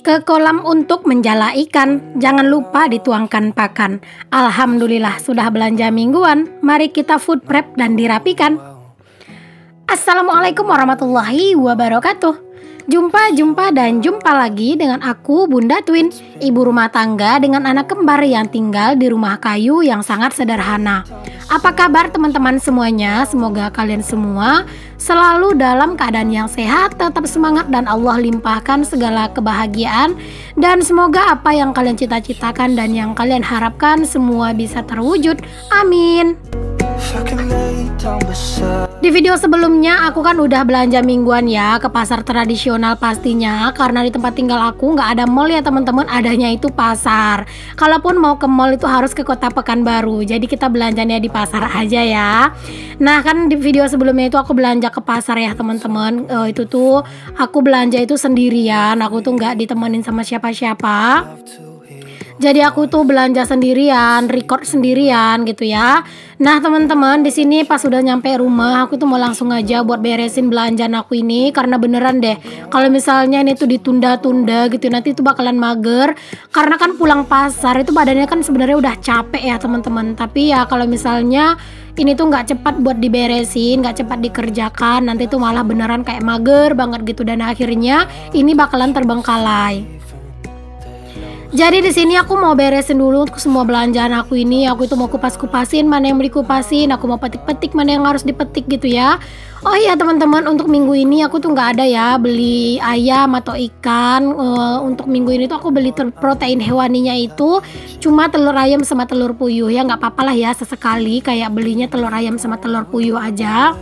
Ke kolam untuk menjala ikan, jangan lupa dituangkan pakan. Alhamdulillah sudah belanja mingguan, mari kita food prep dan dirapikan. Assalamualaikum warahmatullahi wabarakatuh. Jumpa lagi dengan aku Bunda Twin, ibu rumah tangga dengan anak kembar yang tinggal di rumah kayu yang sangat sederhana. Apa kabar teman-teman semuanya? Semoga kalian semua selalu dalam keadaan yang sehat, tetap semangat dan Allah limpahkan segala kebahagiaan. Dan semoga apa yang kalian cita-citakan dan yang kalian harapkan semua bisa terwujud. Amin. Di video sebelumnya aku kan udah belanja mingguan ya ke pasar tradisional pastinya, karena di tempat tinggal aku nggak ada mall ya teman-teman, adanya itu pasar. Kalaupun mau ke mall itu harus ke Kota Pekanbaru, jadi kita belanjanya di pasar aja ya. Nah kan di video sebelumnya itu aku belanja ke pasar ya teman-teman, itu tuh aku belanja itu sendirian, aku tuh nggak ditemenin sama siapa-siapa. Jadi aku tuh belanja sendirian, record sendirian gitu ya. Nah teman-teman, di sini pas udah nyampe rumah, aku tuh mau langsung aja buat beresin belanjaan aku ini, karena beneran deh kalau misalnya ini tuh ditunda-tunda gitu nanti itu bakalan mager. Karena kan pulang pasar itu badannya kan sebenarnya udah capek ya teman-teman. Tapi ya kalau misalnya ini tuh nggak cepat buat diberesin, nggak cepat dikerjakan, nanti tuh malah beneran kayak mager banget gitu, dan akhirnya ini bakalan terbengkalai. Jadi di sini aku mau beresin dulu untuk semua belanjaan aku ini. Aku itu mau kupas-kupasin mana yang dikupasin, aku mau petik-petik mana yang harus dipetik gitu ya. Oh iya teman-teman, untuk minggu ini aku tuh nggak ada ya beli ayam atau ikan. Untuk minggu ini tuh aku beli protein hewaninya itu cuma telur ayam sama telur puyuh ya. Nggak apa-apa lah ya, sesekali kayak belinya telur ayam sama telur puyuh aja.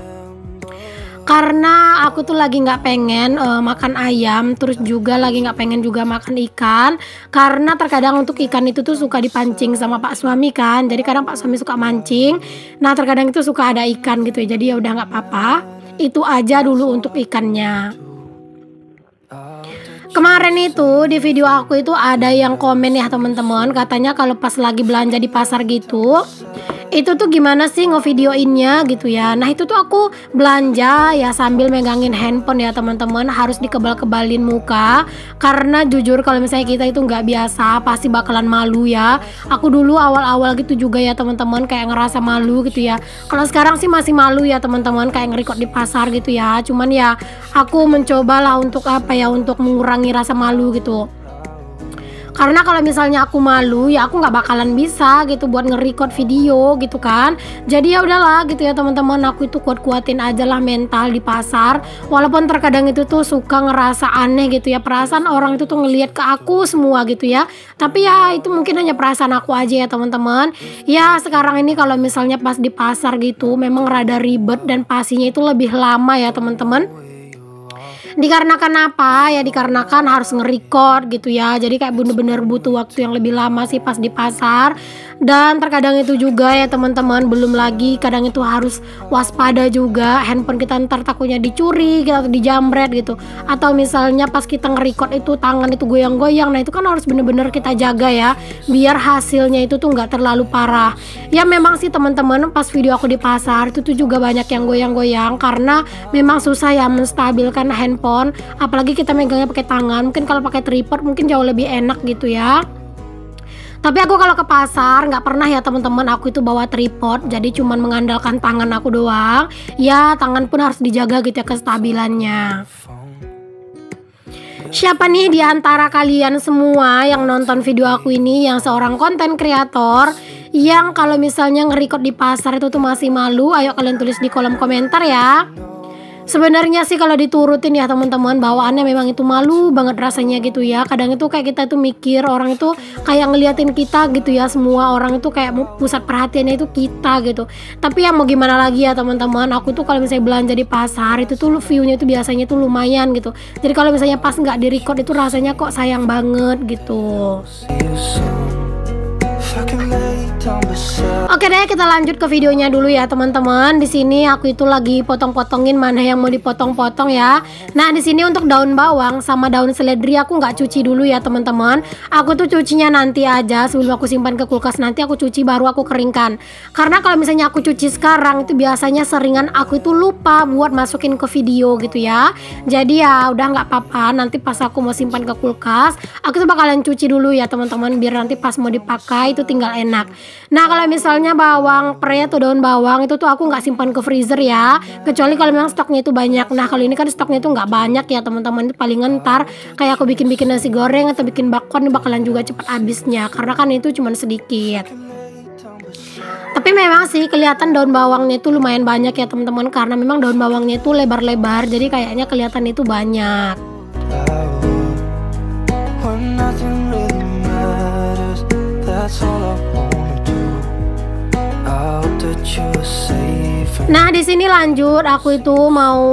Karena aku tuh lagi nggak pengen makan ayam, terus juga lagi nggak pengen juga makan ikan. Karena terkadang untuk ikan itu tuh suka dipancing sama Pak suami kan. Jadi kadang Pak suami suka mancing. Nah terkadang itu suka ada ikan gitu ya. Jadi ya udah nggak apa-apa. Itu aja dulu untuk ikannya. Kemarin itu di video aku itu ada yang komen ya teman-teman, katanya kalau pas lagi belanja di pasar gitu, itu tuh gimana sih ngevideoinnya gitu ya. Nah itu tuh aku belanja ya sambil megangin handphone ya teman-teman, harus dikebal-kebalin muka, karena jujur kalau misalnya kita itu nggak biasa pasti bakalan malu ya. Aku dulu awal-awal gitu juga ya teman-teman, kayak ngerasa malu gitu ya. Kalau sekarang sih masih malu ya teman-teman, kayak nge-record di pasar gitu ya. Cuman ya aku mencobalah untuk apa ya, untuk mengurangi rasa malu gitu. Karena kalau misalnya aku malu ya aku nggak bakalan bisa gitu buat nge-record video gitu kan. Jadi ya udahlah gitu ya teman-teman, aku itu kuat-kuatin aja lah mental di pasar. Walaupun terkadang itu tuh suka ngerasa aneh gitu ya, perasaan orang itu tuh ngelihat ke aku semua gitu ya. Tapi ya itu mungkin hanya perasaan aku aja ya teman-teman. Ya sekarang ini kalau misalnya pas di pasar gitu memang rada ribet dan pastinya itu lebih lama ya teman-teman. Dikarenakan apa ya, dikarenakan harus nge-record gitu ya, jadi kayak bener-bener butuh waktu yang lebih lama sih pas di pasar. Dan terkadang itu juga ya teman-teman, belum lagi kadang itu harus waspada juga, handphone kita ntar takutnya dicuri gitu, atau dijamret gitu, atau misalnya pas kita nge-record itu tangan itu goyang-goyang. Nah itu kan harus bener-bener kita jaga ya, biar hasilnya itu tuh nggak terlalu parah. Ya memang sih teman-teman, pas video aku di pasar itu tuh juga banyak yang goyang-goyang, karena memang susah ya menstabilkan handphone, apalagi kita megangnya pakai tangan. Mungkin kalau pakai tripod mungkin jauh lebih enak gitu ya. Tapi aku kalau ke pasar nggak pernah ya teman-teman aku itu bawa tripod, jadi cuman mengandalkan tangan aku doang. Ya tangan pun harus dijaga gitu ya kestabilannya. Siapa nih di antara kalian semua yang nonton video aku ini yang seorang konten kreator yang kalau misalnya nge-record di pasar itu tuh masih malu? Ayo kalian tulis di kolom komentar ya. Sebenarnya sih kalau diturutin ya teman-teman, bawaannya memang itu malu banget rasanya gitu ya. Kadang itu kayak kita tuh mikir orang itu kayak ngeliatin kita gitu ya, semua orang itu kayak pusat perhatiannya itu kita gitu. Tapi ya mau gimana lagi ya teman-teman, aku tuh kalau misalnya belanja di pasar itu tuh view-nya itu biasanya tuh lumayan gitu. Jadi kalau misalnya pas nggak di record itu rasanya kok sayang banget gitu. Oke deh, kita lanjut ke videonya dulu ya teman-teman. Di sini aku itu lagi potong-potongin mana yang mau dipotong-potong ya. Nah di sini untuk daun bawang sama daun seledri aku nggak cuci dulu ya teman-teman. Aku tuh cucinya nanti aja sebelum aku simpan ke kulkas, nanti aku cuci baru aku keringkan. Karena kalau misalnya aku cuci sekarang itu biasanya seringan aku itu lupa buat masukin ke video gitu ya. Jadi ya udah nggak apa-apa, nanti pas aku mau simpan ke kulkas aku tuh bakalan cuci dulu ya teman-teman, biar nanti pas mau dipakai itu tinggal enak. Nah kalau misalnya bawang pre atau daun bawang itu tuh aku nggak simpan ke freezer ya, kecuali kalau memang stoknya itu banyak. Nah kalau ini kan stoknya itu nggak banyak ya teman-teman, itu paling ntar kayak aku bikin nasi goreng atau bikin bakwan bakalan juga cepat habisnya, karena kan itu cuma sedikit. Tapi memang sih kelihatan daun bawangnya itu lumayan banyak ya teman-teman, karena memang daun bawangnya itu lebar-lebar, jadi kayaknya kelihatan itu banyak. Nah di sini lanjut aku itu mau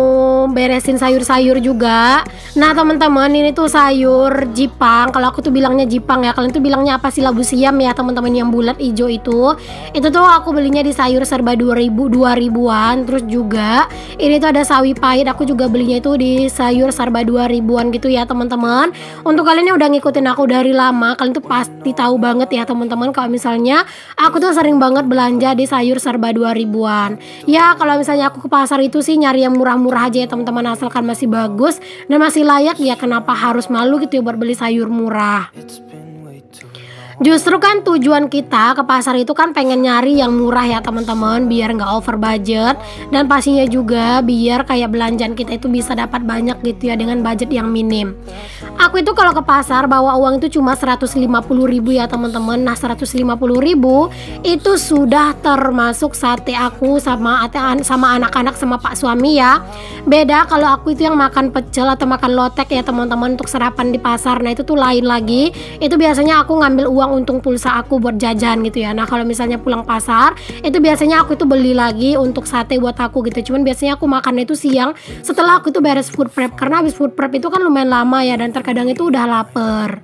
beresin sayur-sayur juga. Nah teman-teman, ini tuh sayur jipang. Kalau aku tuh bilangnya jipang ya, kalian tuh bilangnya apa sih, labu siam ya teman-teman, yang bulat hijau itu. Itu tuh aku belinya di sayur serba 2000-an. Terus juga ini tuh ada sawi pahit, aku juga belinya itu di sayur serba 2000-an gitu ya teman-teman. Untuk kalian yang udah ngikutin aku dari lama, kalian tuh pasti tahu banget ya teman-teman kalau misalnya aku tuh sering banget belanja di sayur serba 2000-an. Ya kalau misalnya aku ke pasar itu sih nyari yang murah-murah aja ya teman-teman, asalkan masih bagus dan masih layak ya, kenapa harus malu gitu ya buat beli sayur murah. Justru kan tujuan kita ke pasar itu kan pengen nyari yang murah ya teman-teman, biar nggak over budget, dan pastinya juga biar kayak belanjaan kita itu bisa dapat banyak gitu ya dengan budget yang minim. Aku itu kalau ke pasar bawa uang itu cuma 150.000 ya teman-teman. Nah 150.000 itu sudah termasuk sate aku sama anak-anak sama pak suami ya. Beda kalau aku itu yang makan pecel atau makan lotek ya teman-teman untuk sarapan di pasar. Nah itu tuh lain lagi, itu biasanya aku ngambil uang untuk pulsa aku buat jajan gitu ya. Nah kalau misalnya pulang pasar itu biasanya aku itu beli lagi untuk sate buat aku gitu. Cuman biasanya aku makannya itu siang setelah aku itu beres food prep, karena habis food prep itu kan lumayan lama ya, dan terkadang itu udah lapar.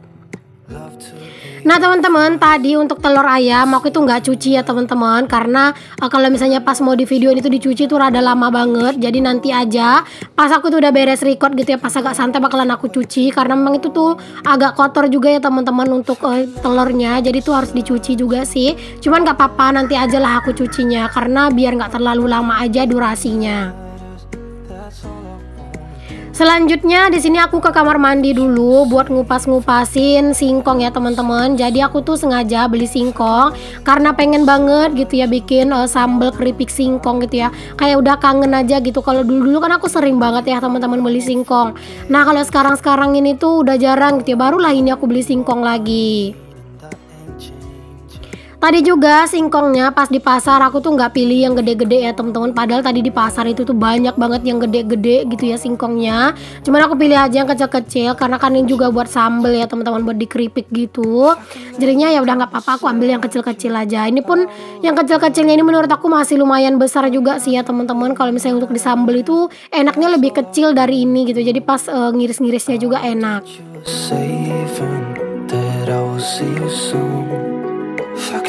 Nah teman-teman, tadi untuk telur ayam aku itu nggak cuci ya teman-teman, karena kalau misalnya pas mau di video ini tuh dicuci tuh rada lama banget. Jadi nanti aja pas aku tuh udah beres record gitu ya, pas agak santai bakalan aku cuci, karena memang itu tuh agak kotor juga ya teman-teman untuk telurnya, jadi tuh harus dicuci juga sih. Cuman nggak apa-apa, nanti aja lah aku cucinya, karena biar nggak terlalu lama aja durasinya. Selanjutnya di sini aku ke kamar mandi dulu buat ngupas-ngupasin singkong ya teman-teman. Jadi aku tuh sengaja beli singkong karena pengen banget gitu ya bikin sambal keripik singkong gitu ya. Kayak udah kangen aja gitu. Kalau dulu-dulu kan aku sering banget ya teman-teman beli singkong. Nah kalau sekarang-sekarang ini tuh udah jarang gitu ya. Barulah ini aku beli singkong lagi. Tadi juga singkongnya pas di pasar aku tuh nggak pilih yang gede-gede ya teman-teman. Padahal tadi di pasar itu tuh banyak banget yang gede-gede gitu ya singkongnya. Cuman aku pilih aja yang kecil-kecil karena kan ini juga buat sambel ya teman-teman, buat dikeripik gitu. Jadinya ya udah nggak apa-apa, aku ambil yang kecil-kecil aja. Ini pun yang kecil-kecilnya ini menurut aku masih lumayan besar juga sih ya teman-teman. Kalau misalnya untuk disambel itu enaknya lebih kecil dari ini gitu. Jadi pas ngiris-ngirisnya juga enak.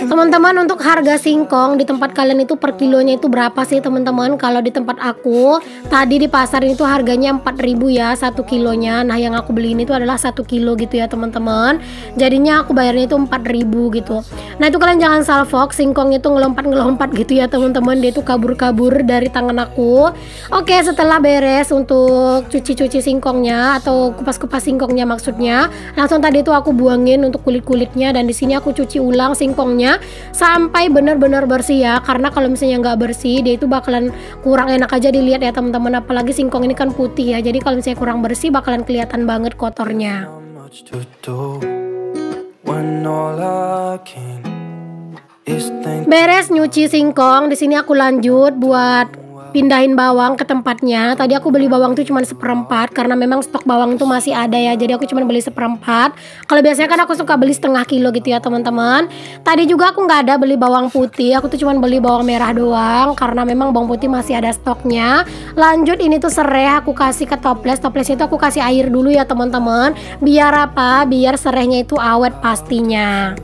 Teman-teman, untuk harga singkong di tempat kalian itu per kilonya itu berapa sih teman-teman? Kalau di tempat aku tadi di pasar ini tuh harganya 4.000 ya 1 kilonya. Nah yang aku beli ini tuh adalah 1 kilo gitu ya teman-teman. Jadinya aku bayarnya itu 4.000 gitu. Nah itu kalian jangan salfok, singkongnya tuh ngelompat-ngelompat gitu ya teman-teman. Dia tuh kabur-kabur dari tangan aku. Oke, setelah beres untuk cuci-cuci singkongnya atau kupas-kupas singkongnya maksudnya, langsung tadi tuh aku buangin untuk kulit-kulitnya, dan di sini aku cuci ulang singkongnya sampai benar-benar bersih ya, karena kalau misalnya nggak bersih dia itu bakalan kurang enak aja dilihat ya teman-teman, apalagi singkong ini kan putih ya, jadi kalau misalnya kurang bersih bakalan kelihatan banget kotornya. Beres nyuci singkong, di sini aku lanjut buat pindahin bawang ke tempatnya. Tadi aku beli bawang tuh cuma 1/4 karena memang stok bawang tuh masih ada ya. Jadi aku cuma beli 1/4. Kalau biasanya kan aku suka beli setengah kilo gitu ya teman-teman. Tadi juga aku nggak ada beli bawang putih. Aku tuh cuma beli bawang merah doang karena memang bawang putih masih ada stoknya. Lanjut ini tuh serai aku kasih ke toples. Toplesnya itu aku kasih air dulu ya teman-teman. Biar apa? Biar serainya itu awet pastinya.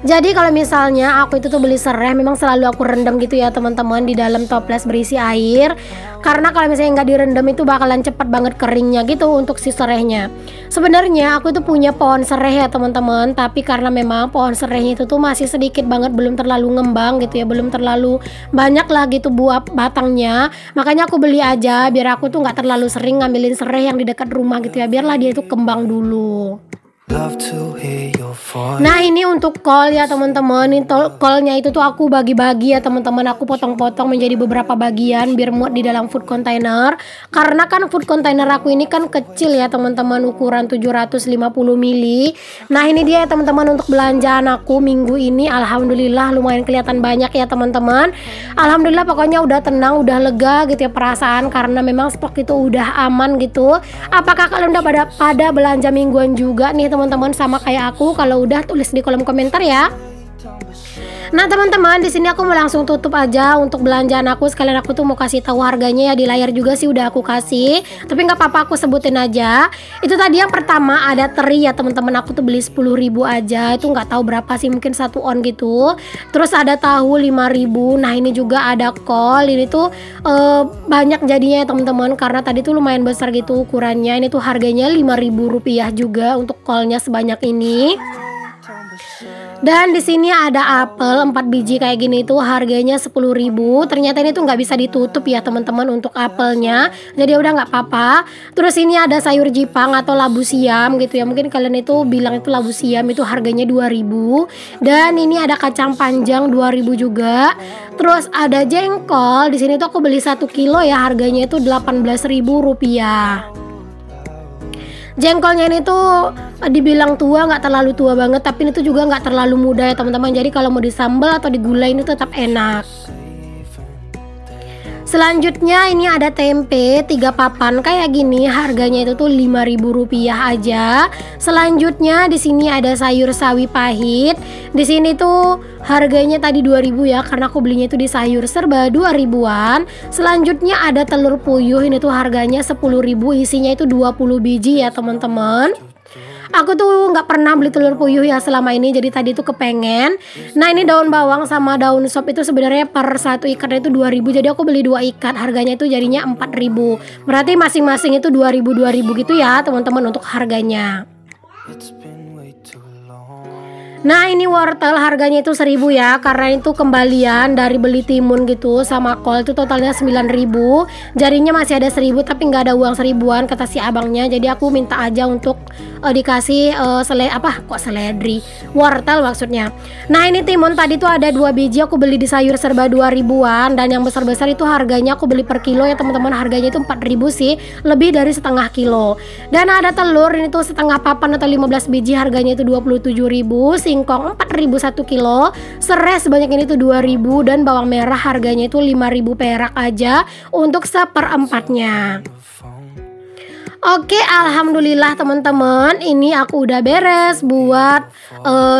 Jadi kalau misalnya aku itu tuh beli serai, memang selalu aku rendam gitu ya teman-teman di dalam toples berisi air. Karena kalau misalnya nggak direndam itu bakalan cepat banget keringnya gitu untuk si serainya. Sebenarnya aku itu punya pohon serai ya teman-teman, tapi karena memang pohon serainya itu tuh masih sedikit banget, belum terlalu ngembang gitu ya, belum terlalu banyak lah gitu buah batangnya. Makanya aku beli aja biar aku tuh nggak terlalu sering ngambilin serai yang di dekat rumah gitu ya, biarlah dia itu kembang dulu. Nah ini untuk kol ya teman-teman. Ini kolnya itu tuh aku bagi-bagi ya teman-teman. Aku potong-potong menjadi beberapa bagian biar muat di dalam food container. Karena kan food container aku ini kan kecil ya teman-teman, ukuran 750 ml. Nah ini dia ya teman-teman untuk belanjaan aku minggu ini. Alhamdulillah lumayan kelihatan banyak ya teman-teman. Alhamdulillah pokoknya udah tenang, udah lega gitu ya perasaan, karena memang stok itu udah aman gitu. Apakah kalian udah pada belanja mingguan juga nih teman-teman sama kayak aku? Kalau udah, tulis di kolom komentar ya. Nah teman-teman, di sini aku mau langsung tutup aja untuk belanjaan aku. Sekalian aku tuh mau kasih tahu harganya ya, di layar juga sih udah aku kasih, tapi nggak apa-apa aku sebutin aja. Itu tadi yang pertama ada teri ya teman-teman, aku tuh beli 10.000 aja. Itu nggak tahu berapa sih, mungkin 1 on gitu. Terus ada tahu 5.000. Nah ini juga ada kol. Ini tuh banyak jadinya ya teman-teman, karena tadi tuh lumayan besar gitu ukurannya. Ini tuh harganya 5.000 rupiah juga untuk kolnya sebanyak ini. Dan di sini ada apel 4 biji kayak gini tuh harganya 10.000. Ternyata ini tuh nggak bisa ditutup ya teman-teman untuk apelnya. Jadi udah nggak apa-apa. Terus ini ada sayur jipang atau labu siam gitu ya. Mungkin kalian itu bilang itu labu siam, itu harganya 2.000. Dan ini ada kacang panjang 2.000 juga. Terus ada jengkol. Di sini tuh aku beli 1 kilo ya, harganya itu 18.000 rupiah. Jengkolnya ini tuh dibilang tua, nggak terlalu tua banget, tapi ini tuh juga nggak terlalu muda ya teman-teman. Jadi kalau mau disambal atau digulai ini tetap enak. Selanjutnya ini ada tempe 3 papan kayak gini, harganya itu tuh 5.000 rupiah aja. Selanjutnya di sini ada sayur sawi pahit. Di sini tuh harganya tadi 2.000 ya, karena aku belinya itu di sayur serba 2.000-an. Selanjutnya ada telur puyuh, ini tuh harganya 10.000, isinya itu 20 biji ya teman-teman. Aku tuh nggak pernah beli telur puyuh ya selama ini, jadi tadi tuh kepengen. Nah ini daun bawang sama daun sop itu sebenarnya per 1 ikatnya itu 2.000, jadi aku beli 2 ikat, harganya itu jadinya 4.000. Berarti masing-masing itu 2.000 gitu ya teman-teman untuk harganya. Nah ini wortel harganya itu 1.000 ya, karena itu kembalian dari beli timun gitu sama kol, itu totalnya 9.000. Jadinya masih ada 1.000, tapi nggak ada uang 1.000-an kata si abangnya. Jadi aku minta aja untuk dikasih seledri, wortel maksudnya. Nah ini timun tadi tuh ada 2 biji, aku beli di sayur serba 2.000-an. Dan yang besar-besar itu harganya aku beli per kilo ya teman-teman, harganya itu 4.000 sih, lebih dari setengah kilo. Dan ada telur, ini tuh setengah papan atau 15 biji, harganya itu 27.000. Singkong 4.000 1 kilo, serai sebanyak ini tuh 2.000, dan bawang merah harganya itu 5.000 perak aja untuk seperempatnya. Oke, alhamdulillah teman-teman, ini aku udah beres buat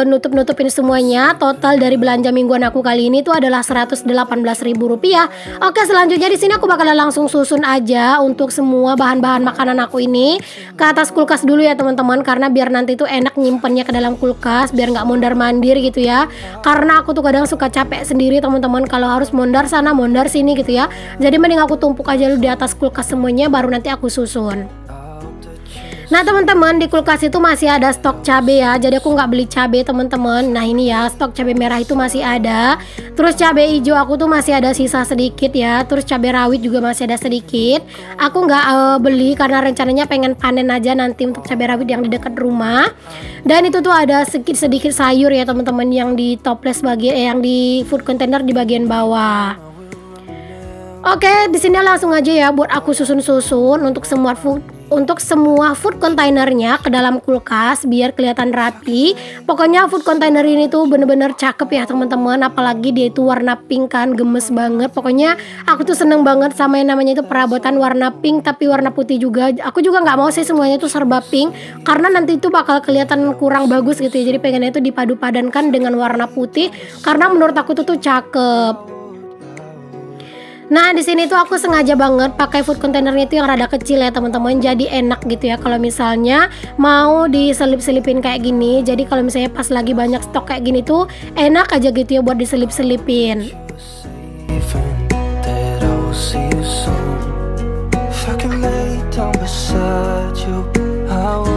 nutup-nutupin semuanya. Total dari belanja mingguan aku kali ini tuh adalah 118.000 rupiah. Oke, selanjutnya di sini aku bakalan langsung susun aja untuk semua bahan-bahan makanan aku ini ke atas kulkas dulu ya teman-teman, karena biar nanti tuh enak nyimpennya ke dalam kulkas, biar nggak mondar-mandir gitu ya. Karena aku tuh kadang suka capek sendiri teman-teman kalau harus mondar sana mondar sini gitu ya. Jadi mending aku tumpuk aja dulu di atas kulkas semuanya, baru nanti aku susun. Nah teman-teman, di kulkas itu masih ada stok cabai ya, jadi aku nggak beli cabai teman-teman. Nah ini ya, stok cabai merah itu masih ada. Terus cabai hijau aku tuh masih ada sisa sedikit ya. Terus cabai rawit juga masih ada sedikit. Aku nggak beli karena rencananya pengen panen aja nanti untuk cabai rawit yang di dekat rumah. Dan itu tuh ada sedikit sayur ya teman-teman, yang di toples yang di food container di bagian bawah. Oke, di sini langsung aja ya buat aku susun-susun untuk semua food containernya ke dalam kulkas biar kelihatan rapi. Pokoknya food container ini tuh bener-bener cakep ya teman-teman, apalagi dia itu warna pink kan, gemes banget. Pokoknya aku tuh seneng banget sama yang namanya itu perabotan warna pink tapi warna putih juga. Aku juga nggak mau sih semuanya tuh serba pink, karena nanti itu bakal kelihatan kurang bagus gitu ya. Jadi pengennya itu dipadu-padankan dengan warna putih, karena menurut aku tuh cakep. Nah, di sini tuh aku sengaja banget pakai food containernya itu yang rada kecil ya teman-teman. Jadi enak gitu ya kalau misalnya mau diselip-selipin kayak gini. Jadi kalau misalnya pas lagi banyak stok kayak gini tuh enak aja gitu ya buat diselip-selipin.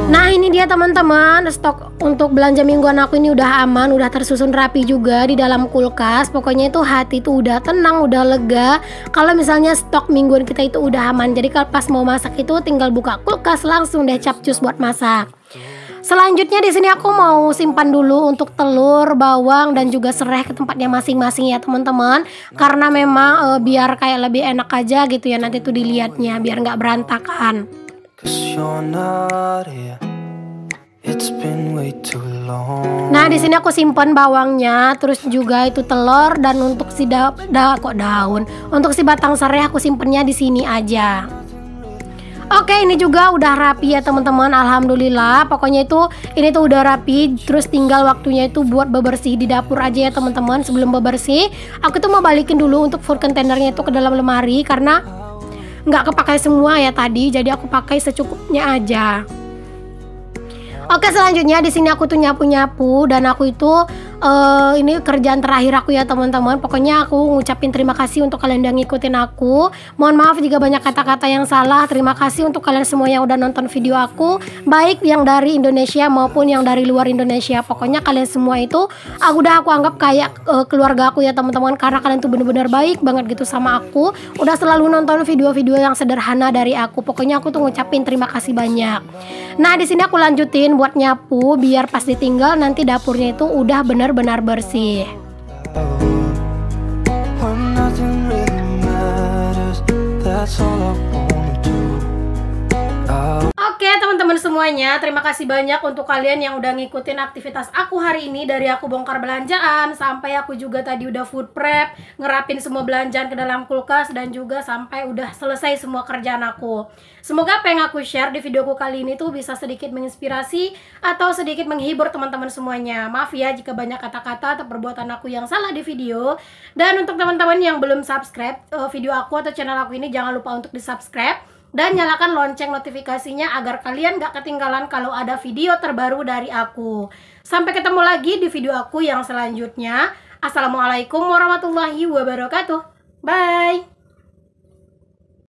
Nah, ini dia teman-teman, stok untuk belanja mingguan aku ini udah aman, udah tersusun rapi juga di dalam kulkas. Pokoknya itu hati tuh udah tenang, udah lega. Kalau misalnya stok mingguan kita itu udah aman. Jadi kalau pas mau masak itu tinggal buka kulkas langsung deh capcus buat masak. Selanjutnya di sini aku mau simpan dulu untuk telur, bawang dan juga serai ke tempatnya masing-masing ya teman-teman. Karena memang biar kayak lebih enak aja gitu ya nanti tuh dilihatnya biar nggak berantakan. Nah, di sini aku simpan bawangnya, terus juga itu telur dan untuk si untuk si batang serai aku simpennya di sini aja. Oke, ini juga udah rapi ya teman-teman, alhamdulillah. Pokoknya itu ini tuh udah rapi, terus tinggal waktunya itu buat bebersih di dapur aja ya teman-teman. Sebelum bebersih, aku tuh mau balikin dulu untuk food containernya itu ke dalam lemari karena nggak kepakai semua ya tadi, jadi aku pakai secukupnya aja. Oke, selanjutnya di sini aku tuh nyapu-nyapu dan aku itu ini kerjaan terakhir aku ya teman-teman. Pokoknya aku ngucapin terima kasih untuk kalian yang ngikutin aku. Mohon maaf jika banyak kata-kata yang salah. Terima kasih untuk kalian semua yang udah nonton video aku, baik yang dari Indonesia maupun yang dari luar Indonesia. Pokoknya kalian semua itu aku anggap kayak keluarga aku ya teman-teman, karena kalian tuh bener-bener baik banget gitu sama aku. Udah selalu nonton video-video yang sederhana dari aku. Pokoknya aku tuh ngucapin terima kasih banyak. Nah, di sini aku lanjutin buat nyapu biar pas ditinggal nanti dapurnya itu udah benar-benar bersih. Oke teman-teman semuanya, terima kasih banyak untuk kalian yang udah ngikutin aktivitas aku hari ini. Dari aku bongkar belanjaan, sampai aku juga tadi udah food prep, ngerapin semua belanjaan ke dalam kulkas, dan juga sampai udah selesai semua kerjaan aku. Semoga apa yang aku share di videoku kali ini tuh bisa sedikit menginspirasi atau sedikit menghibur teman-teman semuanya. Maaf ya jika banyak kata-kata atau perbuatan aku yang salah di video. Dan untuk teman-teman yang belum subscribe video aku atau channel aku ini, jangan lupa untuk di subscribe dan nyalakan lonceng notifikasinya agar kalian gak ketinggalan kalau ada video terbaru dari aku. Sampai ketemu lagi di video aku yang selanjutnya. Assalamualaikum warahmatullahi wabarakatuh. Bye.